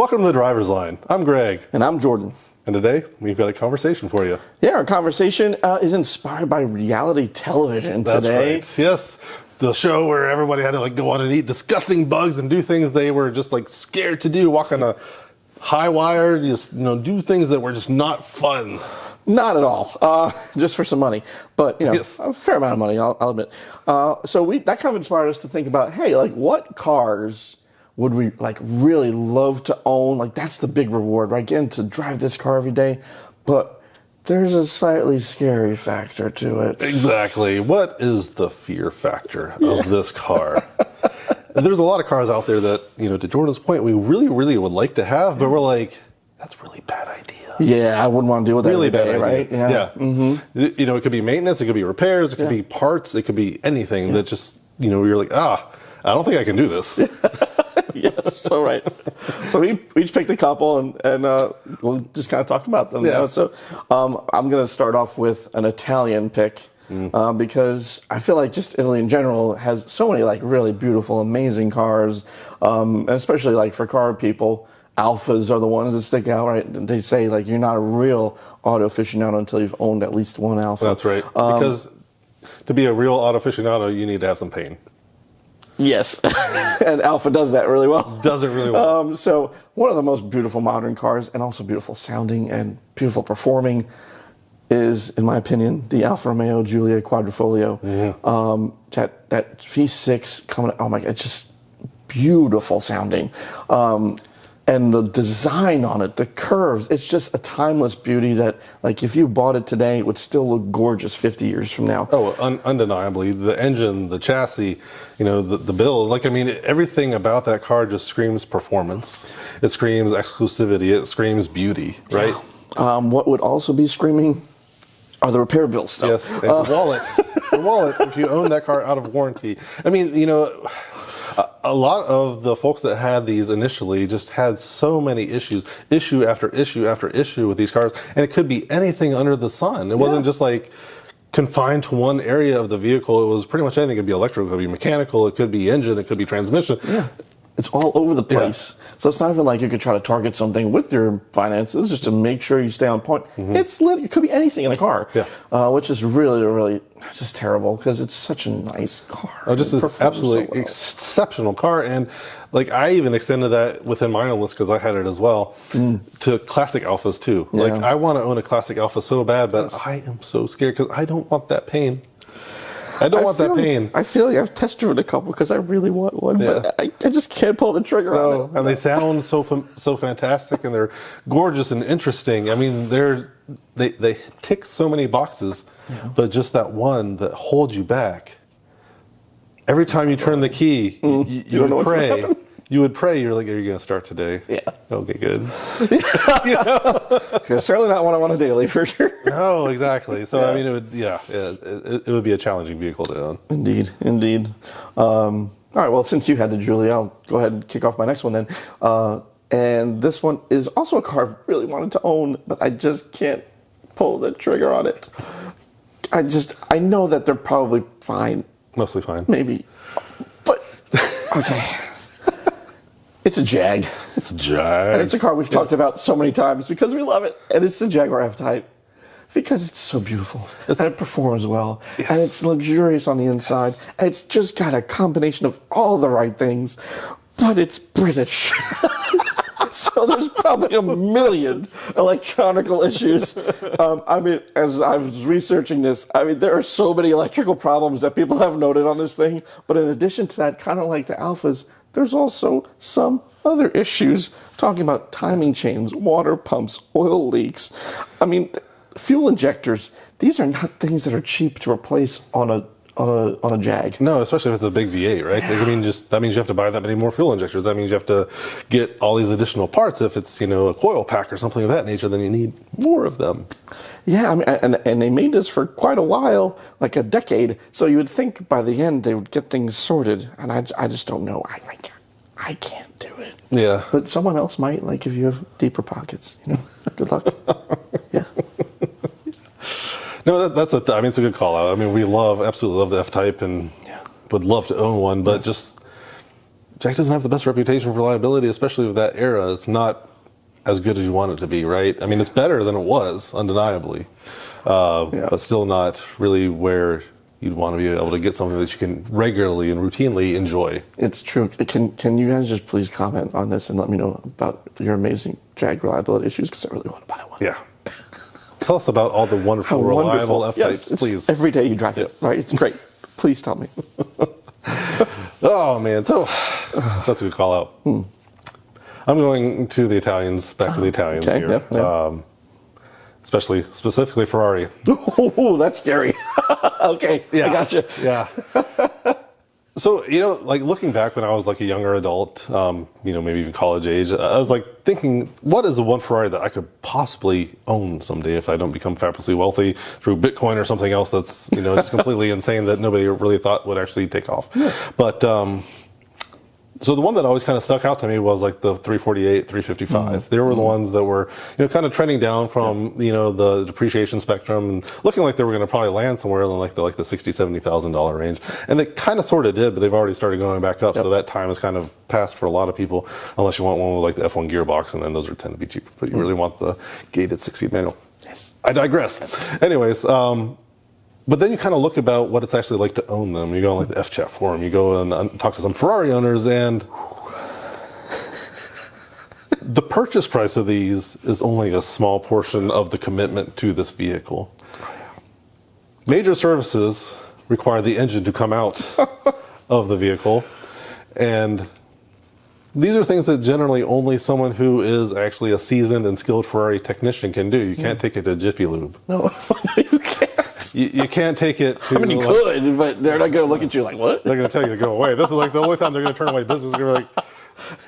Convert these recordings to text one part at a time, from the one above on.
Welcome to the Driver's Line. I'm Greg. And I'm Jordan. And today, we've got a conversation for you. Yeah, our conversation is inspired by reality television today. That's right. Yes. The show where everybody had to go on and eat disgusting bugs and do things they were just scared to do, walk on a high wire, just do things that were just not fun. Not at all. Just for some money. But, yes. A fair amount of money, I'll admit. So that kind of inspired us to think about, hey, what cars would we really love to own? That's the big reward, right? Getting to drive this car every day. But there's a slightly scary factor to it. Exactly. What is the fear factor of this car? There's a lot of cars out there that, to Jordan's point, we really, really would like to have, but we're like, that's a really bad idea. Yeah, I wouldn't want to deal with that really every day, bad idea. Right? Yeah. Mm-hmm. It could be maintenance, it could be repairs, it could be parts, it could be anything that just, you're like, I don't think I can do this. Yes, so right. So we each picked a couple, and we'll just kind of talk about them. Yeah. So I'm going to start off with an Italian pick because I feel like just Italy in general has so many really beautiful, amazing cars, and especially for car people. Alfas are the ones that stick out, right? They say you're not a real auto aficionado until you've owned at least one Alfa. That's right. Because to be a real auto aficionado, you need to have some pain. Yes, and Alfa does that really well. Does it really well. So one of the most beautiful modern cars, and also beautiful sounding and beautiful performing, is, in my opinion, the Alfa Romeo Giulia Quadrifoglio. Mm-hmm. That V6 coming, oh my God, it's just beautiful sounding. And the design on it, the curves, it's just a timeless beauty that, if you bought it today, it would still look gorgeous 50 years from now. Oh, undeniably. The engine, the chassis, the build. Everything about that car just screams performance. It screams exclusivity. It screams beauty, right? Yeah. What would also be screaming are the repair bills, though. Yes, and your wallet. Your wallet, if you own that car out of warranty. A lot of the folks that had these initially just had so many issues, issue after issue after issue with these cars, and it could be anything under the sun. It wasn't just confined to one area of the vehicle. It was pretty much anything. It could be electrical, it could be mechanical, it could be engine, it could be transmission. Yeah, it's all over the place. Yeah. So it's not even you could try to target something with your finances just to make sure you stay on point. Mm-hmm. It could be anything in a car, which is really, really just terrible because it's such a nice car. Oh, just this absolutely exceptional car. And I even extended that within my own list because I had it as well to classic Alfas too. Yeah. I want to own a classic Alfa so bad, but I am so scared because I don't want that pain. I want that pain. I feel I've test driven a couple because I really want one, but I just can't pull the trigger on it. And they sound so fantastic, and they're gorgeous and interesting. They tick so many boxes, but just that one that holds you back. Every time you turn the key, you would pray. You would pray. You're like, are you going to start today? Yeah. Okay, good. Certainly not one I want a daily, for sure. No, exactly. So, it would be a challenging vehicle to own. Indeed. All right, well, since you had the Giulia, I'll go ahead and kick off my next one then. And this one is also a car I've really wanted to own, but I just can't pull the trigger on it. I know that they're probably fine. Mostly fine. Maybe. But, okay. It's a Jag. It's a Jag. And it's a car we've talked about so many times because we love it. And it's the Jaguar FType because it's so beautiful. And it performs well. Yes. And it's luxurious on the inside. Yes. And it's just got a combination of all the right things. But it's British. So there's probably a million electronical issues. As I was researching this, there are so many electrical problems that people have noted on this thing. But in addition to that, kind of like the Alfas, there's also some other issues, talking about timing chains, water pumps, oil leaks. Fuel injectors, these are not things that are cheap to replace on a Jag. No, especially if it's a big V8, right? That means you have to buy that many more fuel injectors. That means you have to get all these additional parts. If it's, a coil pack or something of that nature, then you need more of them. Yeah, and they made this for quite a while, like a decade. So you would think by the end they would get things sorted, and I just don't know. I can't do it. Yeah. But someone else might, if you have deeper pockets. Good luck. Yeah. No, it's a good call out. We absolutely love the F-Type and would love to own one, but just Jag doesn't have the best reputation for reliability, especially with that era. It's not as good as you want it to be, right? I mean, it's better than it was, undeniably, but still not really where you'd want to be able to get something that you can regularly and routinely enjoy. It's true. Can you guys just please comment on this and let me know about your amazing Jag reliability issues, because I really want to buy one. Yeah. Tell us about all the wonderful, reliable F-types, please. Every day you drive it, right? It's great. Please tell me. Oh, man. So that's a good call out. I'm going to the Italians, back to the Italians here. Yeah. Specifically Ferrari. Oh, that's scary. Okay, yeah, I gotcha. Yeah. So, like looking back when I was like a younger adult, maybe even college age, I was like thinking, what is the one Ferrari that I could possibly own someday if I don't become fabulously wealthy through Bitcoin or something else that's, just completely insane that nobody really thought would actually take off. Yeah. But, so the one that always kind of stuck out to me was like the 348, 355. They were the ones that were, kind of trending down from, the depreciation spectrum and looking like they were going to probably land somewhere in like the $60,000, $70,000 range. And they kind of sort of did, but they've already started going back up. Yep. So that time is kind of passed for a lot of people, unless you want one with like the F1 gearbox, and then those tend to be cheaper. But you really want the gated 6-speed manual. Yes. I digress. Anyways, but then you kind of look about what it's actually like to own them. You go on like the F-chat forum, you go and talk to some Ferrari owners, and the purchase price of these is only a small portion of the commitment to this vehicle. Major services require the engine to come out of the vehicle, and these are things that generally only someone who is actually a seasoned and skilled Ferrari technician can do. You can't take it to Jiffy Lube. No, you can't. You can't take it to... I mean, you could, but they're not going to look at you like, what? They're going to tell you to go away. This is like the only time they're going to turn away business. They're going to be like,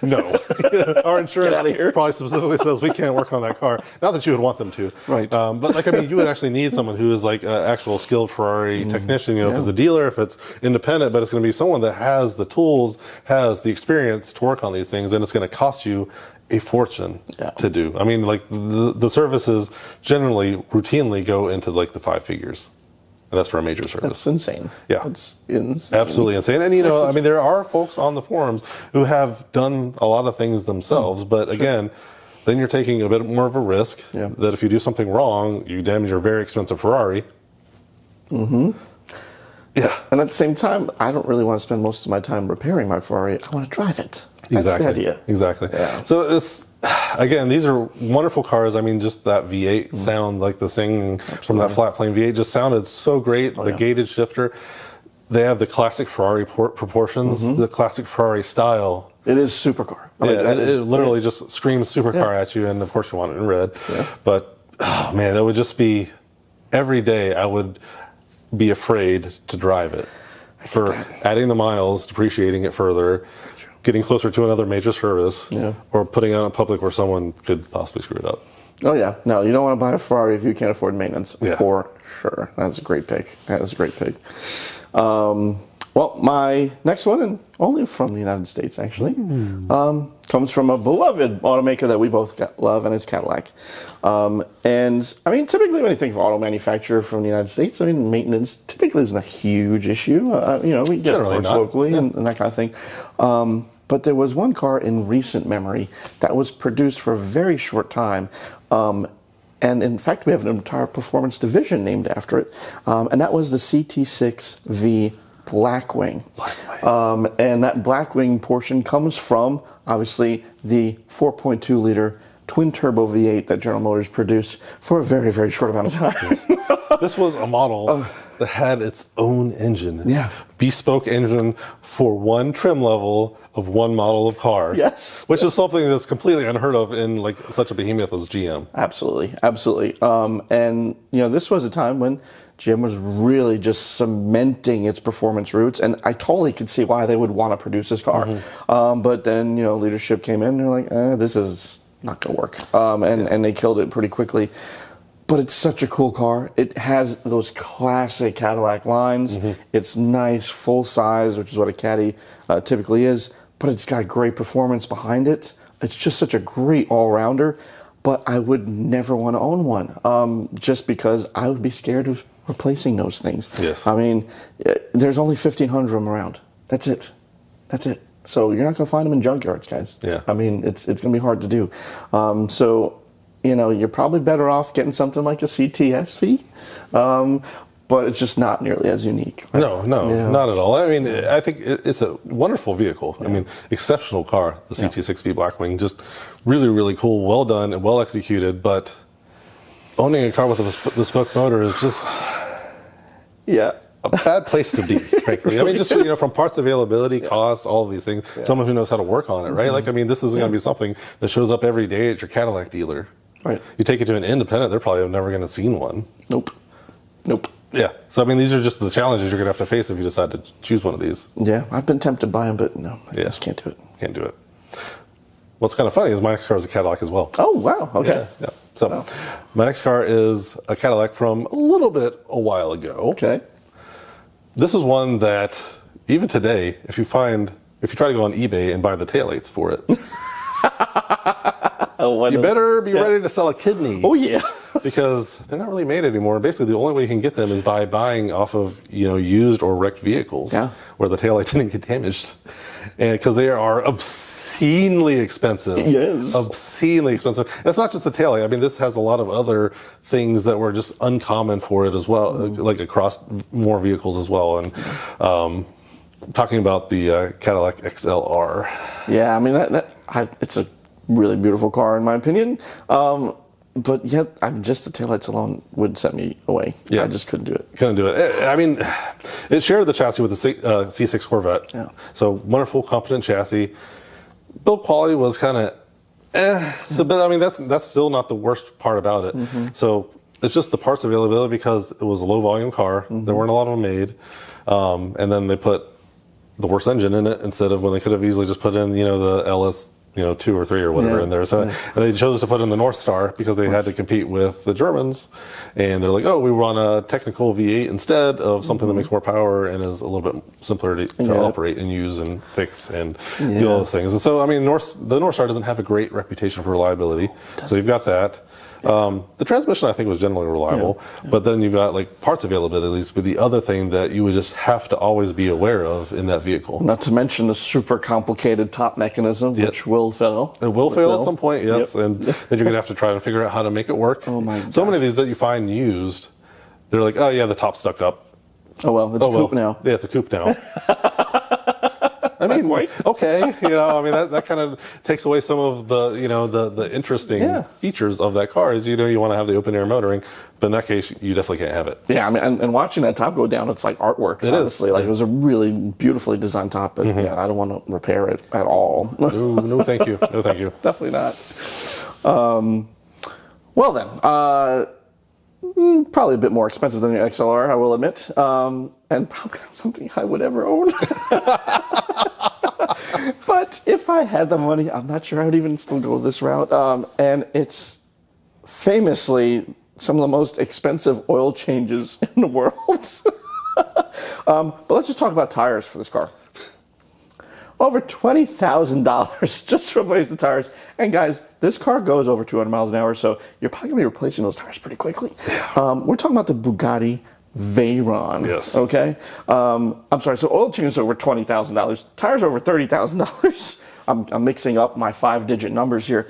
no. Our insurance probably specifically says we can't work on that car. Not that you would want them to. Right. But you would actually need someone who is like an actual skilled Ferrari technician, if it's a dealer, if it's independent, but it's going to be someone that has the tools, has the experience to work on these things, and it's going to cost you a fortune to do. I mean, like the services generally routinely go into like the 5 figures. And that's for a major service. That's insane. Yeah. That's insane. Absolutely insane. And there are folks on the forums who have done a lot of things themselves, but again, then you're taking a bit more of a risk that if you do something wrong, you damage your very expensive Ferrari. Yeah. And at the same time, I don't really want to spend most of my time repairing my Ferrari. I want to drive it. That's the idea. Exactly. Yeah. So again, these are wonderful cars. I mean, just that V8 sound, like the thing from that flat plane V8 just sounded so great. The gated shifter. They have the classic Ferrari proportions, the classic Ferrari style. It is supercar. It literally just screams supercar at you, and of course you want it in red. Yeah. But, oh man, it would just be, every day I would be afraid to drive it. For adding the miles, depreciating it further, getting closer to another major service, or putting it out in public where someone could possibly screw it up. Oh, yeah. No, you don't want to buy a Ferrari if you can't afford maintenance, for sure. That's a great pick. Well, my next one, and only from the United States, actually, comes from a beloved automaker that we both love, and it's Cadillac. And, I mean, typically when you think of auto manufacturer from the United States, I mean, maintenance typically isn't a huge issue. We get parts locally and that kind of thing. But there was one car in recent memory that was produced for a very short time. And in fact, we have an entire performance division named after it. And that was the CT6V Blackwing. And that Blackwing portion comes from, obviously, the 4.2 liter twin turbo V8 that General Motors produced for a very, very short amount of time. This was a model that had its own engine. Yeah. Bespoke engine for one trim level of one model of car. Yes. Which is something that's completely unheard of in like such a behemoth as GM. Absolutely. And this was a time when GM was really just cementing its performance roots, and I totally could see why they would want to produce this car. But then, leadership came in and they're like, this is not going to work. And they killed it pretty quickly. But it's such a cool car. It has those classic Cadillac lines. It's nice, full size, which is what a Caddy typically is. But it's got great performance behind it. It's just such a great all-rounder. But I would never want to own one, just because I would be scared of replacing those things. Yes. I mean, there's only 1,500 of them around. That's it. So you're not going to find them in junkyards, guys. Yeah. I mean, it's going to be hard to do. So, you know, you're probably better off getting something like a CTSV, but it's just not nearly as unique. Right? No, not at all. I mean, I think it's a wonderful vehicle. I mean, exceptional car, the CT6V Blackwing. Just really, really cool, well done and well executed. But owning a car with a bespoke motor is just a bad place to be, frankly. I mean, just from parts availability, cost, all of these things. Someone who knows how to work on it, right? Like, I mean, this isn't going to be something that shows up every day at your Cadillac dealer. Right. You take it to an independent, they're probably never going to seen one. Nope. Yeah. So, I mean, these are just the challenges you're going to have to face if you decide to choose one of these. Yeah, I've been tempted to buy them, but no, I just can't do it. Can't do it. What's kind of funny is my next car is a Cadillac as well. Oh, wow. Okay. Yeah. So, my next car is a Cadillac from a little bit a while ago. Okay. This is one that, even today, if you try to go on eBay and buy the taillights for it, you better be ready to sell a kidney. Oh, yeah. Because they're not really made anymore. Basically, the only way you can get them is by buying off of used or wrecked vehicles where the taillight didn't get damaged, and because they are obscenely expensive. Yes, obscenely expensive. And it's not just the taillight. I mean, this has a lot of other things that were just uncommon for it as well, like across more vehicles as well. And talking about the Cadillac XLR. Yeah, I mean it's a really beautiful car in my opinion. But yet, just the taillights alone would set me away. Yeah. I just couldn't do it. Couldn't do it. I mean, it shared the chassis with the C6 Corvette. Yeah. So wonderful, competent chassis. Build quality was kind of So, but I mean, that's still not the worst part about it. Mm-hmm. So it's just the parts availability because it was a low volume car. Mm-hmm. There weren't a lot of them made. And then they put the worst engine in it instead of when they could have easily just put in, the LS 2 or 3 or whatever in there. So and they chose to put in the North Star because they had to compete with the Germans. And they're like, oh, we run a technical V8 instead of something that makes more power and is a little bit simpler to operate and use and fix and do all those things. And so, I mean, the North Star doesn't have a great reputation for reliability. So you've got that. The transmission, I think, was generally reliable, but then you've got like parts availabilities. But the other thing that you would just have to always be aware of in that vehicle. Not to mention the super complicated top mechanism, which will fail. It will fail at some point, yes, and then you're gonna have to try to figure out how to make it work. Oh my gosh. So many of these that you find used, they're like, oh yeah, the top's stuck up. Oh well, it's a coupe now. Yeah, it's a coupe now. I mean, okay, I mean that kind of takes away some of the, the interesting features of that car. Is you want to have the open air motoring, but in that case, you definitely can't have it. Yeah, I mean, and watching that top go down, it's like artwork. Honestly, like it was a really beautifully designed top, but I don't want to repair it at all. No, thank you. No, thank you. Definitely not. Well then, probably a bit more expensive than the XLR, I will admit, and probably not something I would ever own. But if I had the money, I'm not sure I would even still go this route. And it's famously some of the most expensive oil changes in the world. But let's just talk about tires for this car. Over $20,000 just to replace the tires. And guys, this car goes over 200 miles an hour, so you're probably going to be replacing those tires pretty quickly. We're talking about the Bugatti Veyron. Yes. Okay. I'm sorry. So oil change is over $20,000. Tires over $30,000. I'm mixing up my 5-digit numbers here,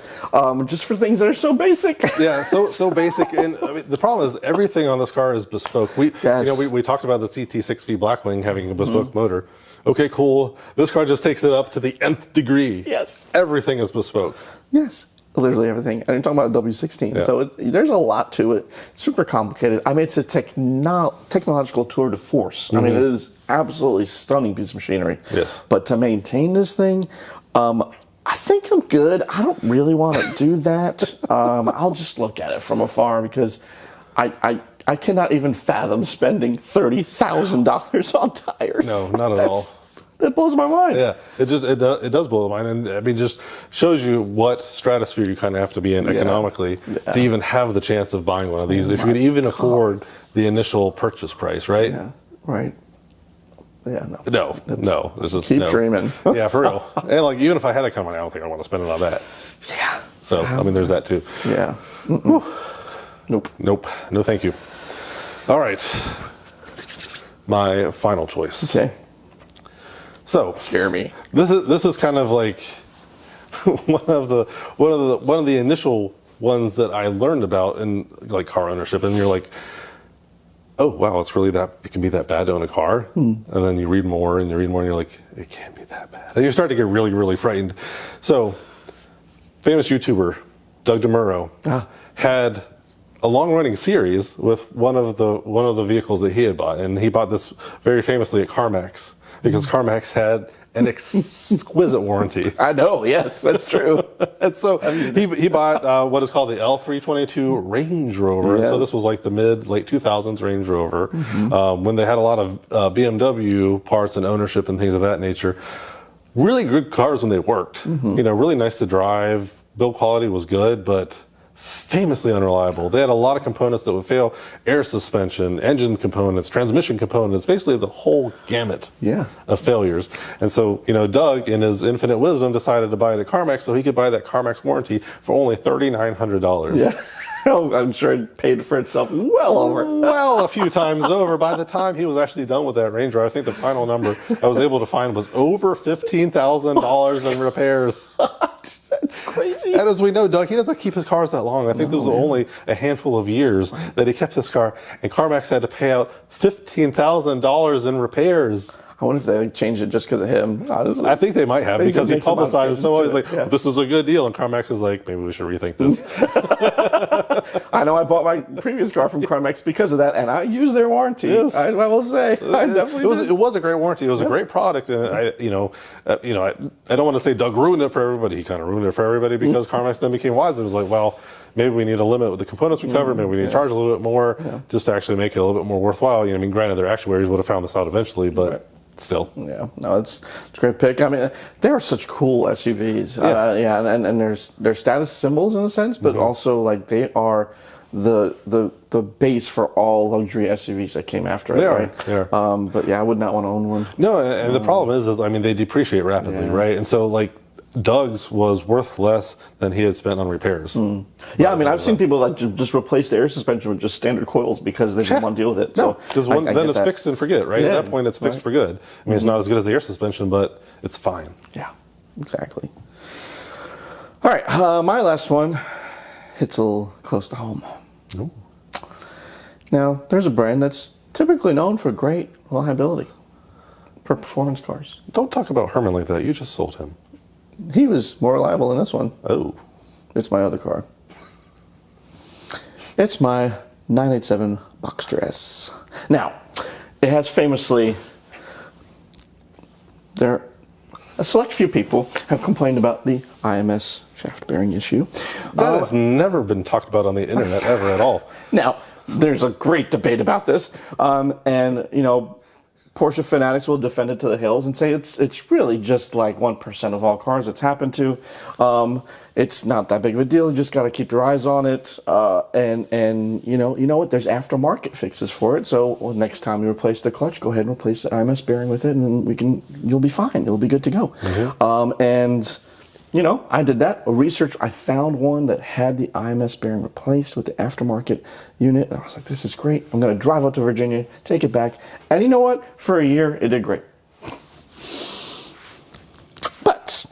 just for things that are so basic. Yeah, so basic. And I mean, the problem is everything on this car is bespoke. We talked about the CT6V Blackwing having a bespoke motor. Okay, cool. This car just takes it up to the nth degree. Yes. Everything is bespoke. Yes. Literally everything. And you're talking about a W16. Yeah. So there's a lot to it. Super complicated. I mean, it's a technological tour de force. I mean, it is absolutely stunning piece of machinery. Yes. But to maintain this thing, I think I'm good. I don't really want to do that. I'll just look at it from afar because I cannot even fathom spending $30,000 on tires. No, not at all. It blows my mind. Yeah, it does blow the mind, and I mean, just shows you what stratosphere you kind of have to be in economically to even have the chance of buying one of these. If you could even afford the initial purchase price, right? Yeah, right. Yeah, no. This is keep dreaming. Yeah, for real. And like, even if I had that kind of money, I don't think I want to spend it on that. Yeah. So I mean, there's that too. Yeah. Nope. No, thank you. All right. My final choice. Okay. So Scare me. this is kind of like one of the initial ones that I learned about in like car ownership, and you're like, oh wow, it can be that bad to own a car. And then you read more and you're like, it can't be that bad, and you start to get really, really frightened. So famous YouTuber Doug DeMuro had a long-running series with one of the vehicles that he had bought, and he bought this very famously at CarMax because CarMax had an exquisite warranty. I know, yes, that's true. And so he bought what is called the L322 Range Rover. Yes. So this was like the late 2000s Range Rover, when they had a lot of BMW parts and ownership and things of that nature. Really good cars when they worked. Really nice to drive. Build quality was good, but famously unreliable. They had a lot of components that would fail: air suspension, engine components, transmission components, basically the whole gamut of failures. And so, Doug, in his infinite wisdom, decided to buy it at CarMax so he could buy that CarMax warranty for only $3,900. Yeah. Oh, I'm sure it paid for itself well over. Well, a few times over. By the time he was actually done with that Range Rover, I think the final number I was able to find was over $15,000 in repairs. That's crazy. And as we know, Doug, he doesn't keep his cars that long. I think there was only a handful of years that he kept this car, and CarMax had to pay out $15,000 in repairs. I wonder if they changed it just because of him, honestly. I think they might have, because he publicized it so always like, this is a good deal, and CarMax is like, maybe we should rethink this. I know I bought my previous car from CarMax because of that, and I used their warranty. Yes. I will say, I definitely did. It was a great warranty. It was a great product, and I don't want to say Doug ruined it for everybody. He kind of ruined it for everybody because CarMax then became wise and was like, well, maybe we need a limit with the components we cover. Maybe we need to charge a little bit more just to actually make it a little bit more worthwhile. Granted, their actuaries would have found this out eventually, but still. Yeah, no, it's a great pick. I mean, they are such cool SUVs. And they're status symbols in a sense, but also like they are the base for all luxury SUVs that came after it. They are. But yeah, I would not want to own one. No, and the problem is they depreciate rapidly, right? And so like Doug's was worth less than he had spent on repairs. Yeah, I mean, I've seen people that just replace the air suspension with just standard coils because they didn't want to deal with it. So because then it's fixed and forget, right? At that point, it's fixed for good. I mean, it's not as good as the air suspension, but it's fine. Yeah, exactly. All right, my last one hits a little close to home. Ooh. Now, there's a brand that's typically known for great reliability for performance cars. Don't talk about Herman like that. You just sold him. He was more reliable than this one. Oh. It's my other car. It's my 987 Boxster S. Now, it has famously, a select few people have complained about the IMS shaft bearing issue. That has never been talked about on the internet ever at all. Now, there's a great debate about this. Porsche fanatics will defend it to the hills and say it's really just like 1% of all cars it's happened to. It's not that big of a deal. You just got to keep your eyes on it. And you know what? There's aftermarket fixes for it. So next time you replace the clutch, go ahead and replace the IMS bearing with it, and you'll be fine. You'll be good to go. I did that. Research, I found one that had the IMS bearing replaced with the aftermarket unit. And I was like, this is great. I'm going to drive out to Virginia, take it back. And you know what? For a year, it did great. But,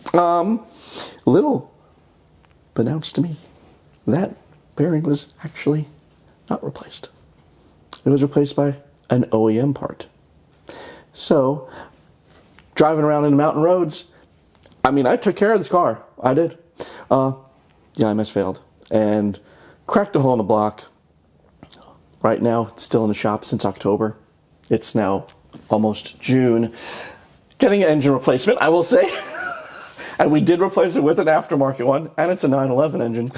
little announced to me, that bearing was actually not replaced. It was replaced by an OEM part. So, driving around in the mountain roads, I took care of this car. I did. The IMS failed and cracked a hole in the block. Right now, it's still in the shop since October. It's now almost June. Getting an engine replacement, I will say. And we did replace it with an aftermarket one, and it's a 911 engine.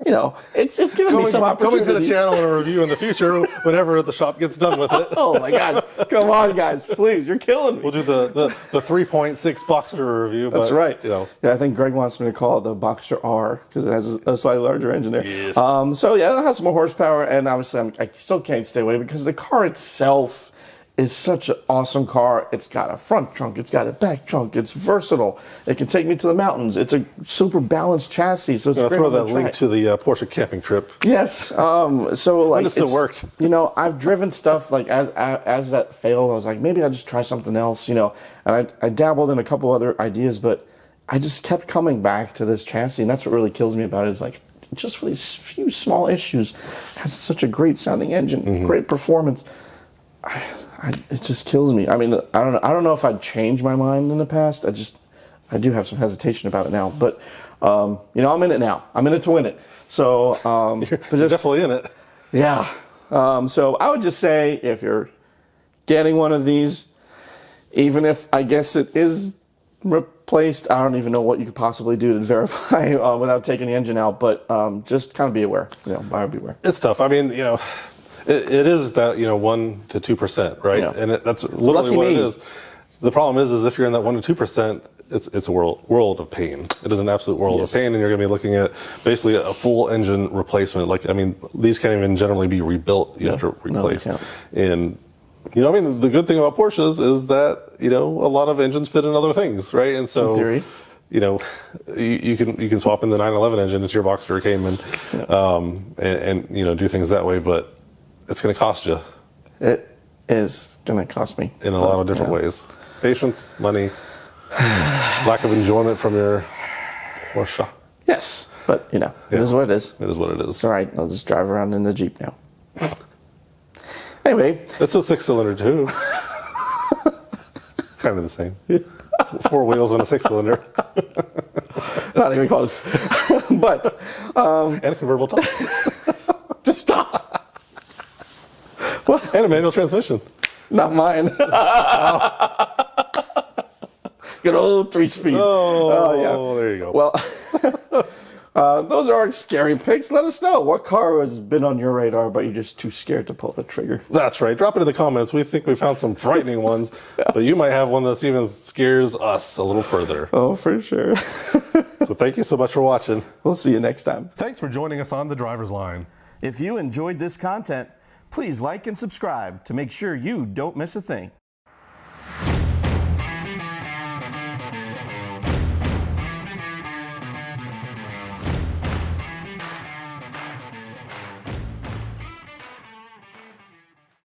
It's giving me some opportunities. Coming to the channel in a review in the future whenever the shop gets done with it. Oh my God. Come on, guys. Please. You're killing me. We'll do the 3.6 Boxster review. That's right. Yeah, I think Greg wants me to call it the Boxster R because it has a slightly larger engine there. Yes. It has more horsepower, and obviously I still can't stay away because the car itself is such an awesome car. It's got a front trunk, it's got a back trunk, it's versatile. It can take me to the mountains. It's a super balanced chassis. So it's I'm great. gonna throw that link to the Porsche camping trip. Yes. So like it still worked. You know, I've driven stuff like as that failed, I was like, maybe I'll just try something else. You know, and I dabbled in a couple other ideas, but I just kept coming back to this chassis, and that's what really kills me about it. Is like, just for these few small issues, it has such a great sounding engine, great performance. It just kills me. I mean, I don't know if I'd change my mind in the past. I do have some hesitation about it now. But you know, I'm in it now. I'm in it to win it. So You're definitely in it. Yeah. So I would just say, if you're getting one of these, even if I guess it is replaced, I don't even know what you could possibly do to verify without taking the engine out. But just kind of be aware. You know, buyer beware. It's tough. I mean, you know, it is that, you know, 1 to 2%, right? Yeah. And that's literally Lucky what me. it is. The problem is if you're in that 1 to 2%, it's a world of pain. It is an absolute world of pain, and you're going to be looking at basically a full engine replacement. Like, I mean, these can't even generally be rebuilt. You have to replace. No, they can't. And you know, I mean, the good thing about Porsches is that, you know, a lot of engines fit in other things, right? And so, in theory, you know, you can swap in the 911 engine into your Boxster or Cayman, and you know, do things that way, but it's going to cost you. it is going to cost me In a lot of different ways. Patience, money, lack of enjoyment from your Porsche. Yes, but you know, it is what it is. It is what it is. It's all right. I'll just drive around in the Jeep now. Anyway, It's a 6-cylinder too. Kind of the same. 4 wheels and a 6-cylinder. not even close. But And a convertible top. just stop. And a manual transmission. Not mine. Good old 3-speed. Oh, yeah. there you go. Well, those are our scary picks. Let us know what car has been on your radar, but you're just too scared to pull the trigger. That's right. Drop it in the comments. We think we found some frightening ones, but you might have one that even scares us a little further. Oh, for sure. So thank you so much for watching. We'll see you next time. Thanks for joining us on The Driver's Line. If you enjoyed this content, please like and subscribe to make sure you don't miss a thing.